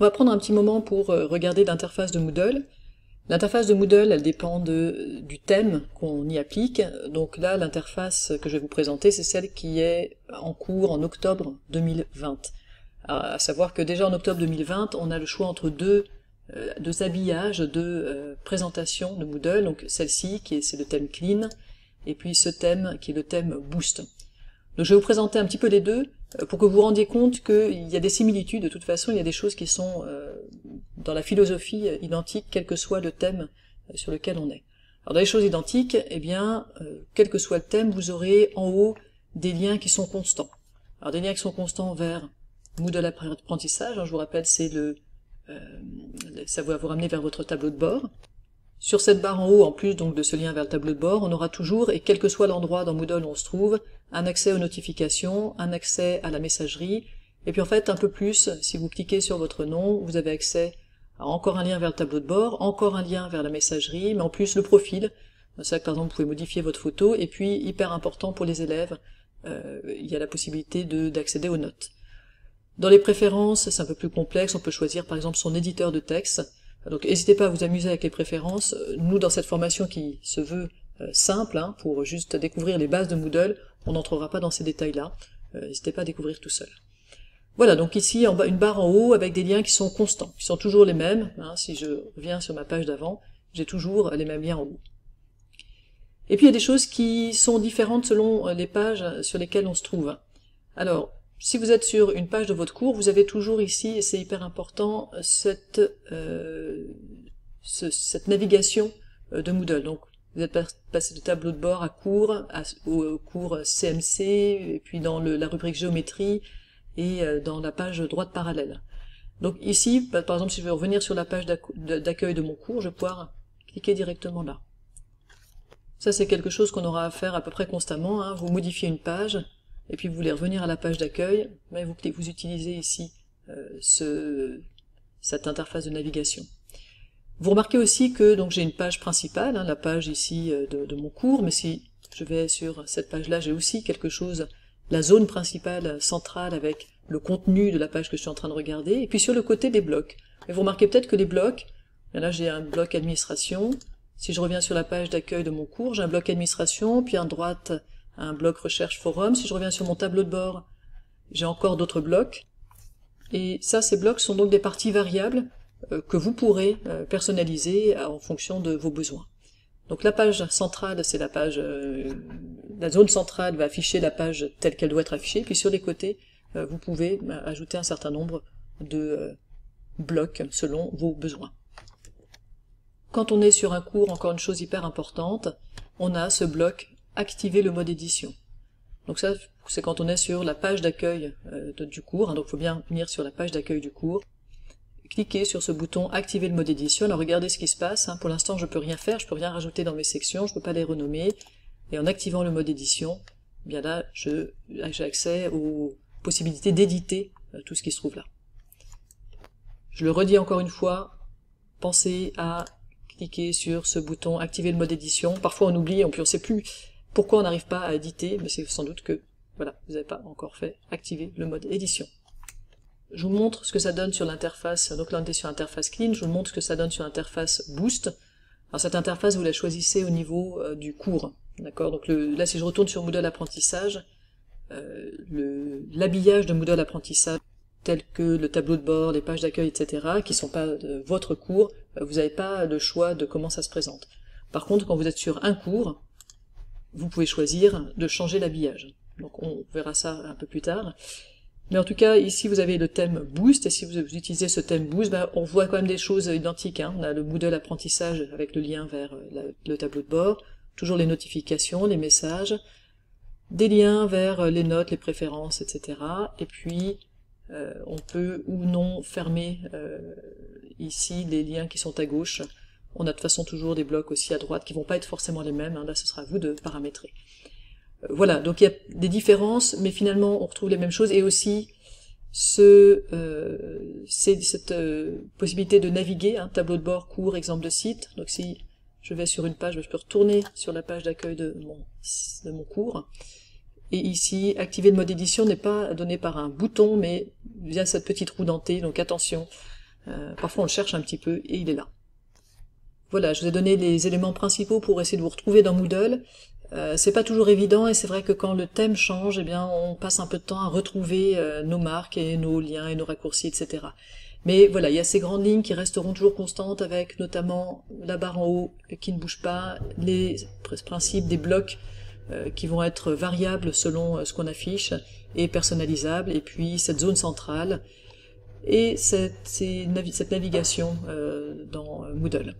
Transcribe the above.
On va prendre un petit moment pour regarder l'interface de Moodle. L'interface de Moodle, elle dépend du thème qu'on y applique. Donc là, l'interface que je vais vous présenter, c'est celle qui est en cours en octobre 2020. À savoir que déjà en octobre 2020, on a le choix entre deux habillages, deux présentations de Moodle. Donc celle-ci, c'est le thème Clean, et puis ce thème qui est le thème Boost. Donc je vais vous présenter un petit peu les deux, pour que vous vous rendiez compte qu'il y a des similitudes. De toute façon, il y a des choses qui sont dans la philosophie identiques, quel que soit le thème sur lequel on est. Alors dans les choses identiques, eh bien, quel que soit le thème, vous aurez en haut des liens qui sont constants. Alors des liens qui sont constants vers Moodle apprentissage, je vous rappelle, c'est ça va vous ramener vers votre tableau de bord. Sur cette barre en haut, en plus donc de ce lien vers le tableau de bord, on aura toujours, et quel que soit l'endroit dans Moodle où on se trouve, un accès aux notifications, un accès à la messagerie, et puis en fait un peu plus, si vous cliquez sur votre nom, vous avez accès à encore un lien vers le tableau de bord, encore un lien vers la messagerie, mais en plus le profil. C'est ça que par exemple vous pouvez modifier votre photo, et puis hyper important pour les élèves, il y a la possibilité d'accéder aux notes. Dans les préférences, c'est un peu plus complexe, on peut choisir par exemple son éditeur de texte. Donc n'hésitez pas à vous amuser avec les préférences. Nous, dans cette formation qui se veut simple, pour juste découvrir les bases de Moodle, on n'entrera pas dans ces détails-là. N'hésitez pas à découvrir tout seul. Voilà, donc ici, en bas, une barre en haut avec des liens qui sont constants, qui sont toujours les mêmes. Si je reviens sur ma page d'avant, j'ai toujours les mêmes liens en haut. Et puis il y a des choses qui sont différentes selon les pages sur lesquelles on se trouve. Alors, si vous êtes sur une page de votre cours, vous avez toujours ici, et c'est hyper important, cette navigation de Moodle. Donc, vous êtes passé de tableau de bord à cours, au cours CMC, et puis dans la rubrique géométrie, et dans la page droite parallèle. Donc ici, par exemple, si je veux revenir sur la page d'accueil de mon cours, je vais pouvoir cliquer directement là. Ça, c'est quelque chose qu'on aura à faire à peu près constamment. Vous modifiez une page, et puis vous voulez revenir à la page d'accueil, mais vous utilisez ici cette interface de navigation. Vous remarquez aussi que donc j'ai une page principale, la page ici de mon cours, mais si je vais sur cette page-là, j'ai aussi quelque chose, la zone principale centrale avec le contenu de la page que je suis en train de regarder, et puis sur le côté des blocs. Et vous remarquez peut-être que les blocs, là j'ai un bloc administration, si je reviens sur la page d'accueil de mon cours, j'ai un bloc administration, puis à droite un bloc recherche forum. Si je reviens sur mon tableau de bord, j'ai encore d'autres blocs. Et ça, ces blocs sont donc des parties variables que vous pourrez personnaliser en fonction de vos besoins. Donc la page centrale, c'est la page, la zone centrale va afficher la page telle qu'elle doit être affichée, puis sur les côtés, vous pouvez ajouter un certain nombre de blocs selon vos besoins. Quand on est sur un cours, encore une chose hyper importante, on a ce bloc activer le mode édition. Donc ça, c'est quand on est sur la page d'accueil du cours, donc il faut bien venir sur la page d'accueil du cours, cliquer sur ce bouton activer le mode édition. Alors regardez ce qui se passe, pour l'instant je peux rien faire, je peux rien rajouter dans mes sections, je peux pas les renommer, et en activant le mode édition, bien là j'ai accès aux possibilités d'éditer tout ce qui se trouve là. Je le redis encore une fois, pensez à cliquer sur ce bouton activer le mode édition. Parfois on oublie, puis on sait plus pourquoi on n'arrive pas à éditer, mais c'est sans doute que voilà, vous n'avez pas encore fait activer le mode édition. Je vous montre ce que ça donne sur l'interface, donc là on est sur l'interface Clean, je vous montre ce que ça donne sur l'interface Boost. Alors cette interface, vous la choisissez au niveau du cours, d'accord. Donc là si je retourne sur Moodle apprentissage, l'habillage de Moodle apprentissage, tel que le tableau de bord, les pages d'accueil, etc., qui ne sont pas de votre cours, vous n'avez pas le choix de comment ça se présente. Par contre, quand vous êtes sur un cours, vous pouvez choisir de changer l'habillage. Donc on verra ça un peu plus tard. Mais en tout cas, ici vous avez le thème Boost, et si vous utilisez ce thème Boost, on voit quand même des choses identiques. On a le Moodle apprentissage avec le lien vers le tableau de bord, toujours les notifications, les messages, des liens vers les notes, les préférences, etc. Et puis on peut ou non fermer ici les liens qui sont à gauche. On a de toute façon toujours des blocs aussi à droite qui vont pas être forcément les mêmes, là ce sera à vous de paramétrer. Voilà, donc il y a des différences, mais finalement on retrouve les mêmes choses, et aussi cette possibilité de naviguer, tableau de bord, cours, exemple de site. Donc si je vais sur une page, je peux retourner sur la page d'accueil de mon cours, et ici, activer le mode édition n'est pas donné par un bouton, mais via cette petite roue dentée, donc attention, Parfois on le cherche un petit peu et il est là. Voilà, je vous ai donné les éléments principaux pour essayer de vous retrouver dans Moodle. C'est pas toujours évident et c'est vrai que quand le thème change, eh bien on passe un peu de temps à retrouver nos marques et nos liens et nos raccourcis, etc. Mais voilà, il y a ces grandes lignes qui resteront toujours constantes avec notamment la barre en haut qui ne bouge pas, les principes des blocs qui vont être variables selon ce qu'on affiche et personnalisables, et puis cette zone centrale et cette navigation dans Moodle.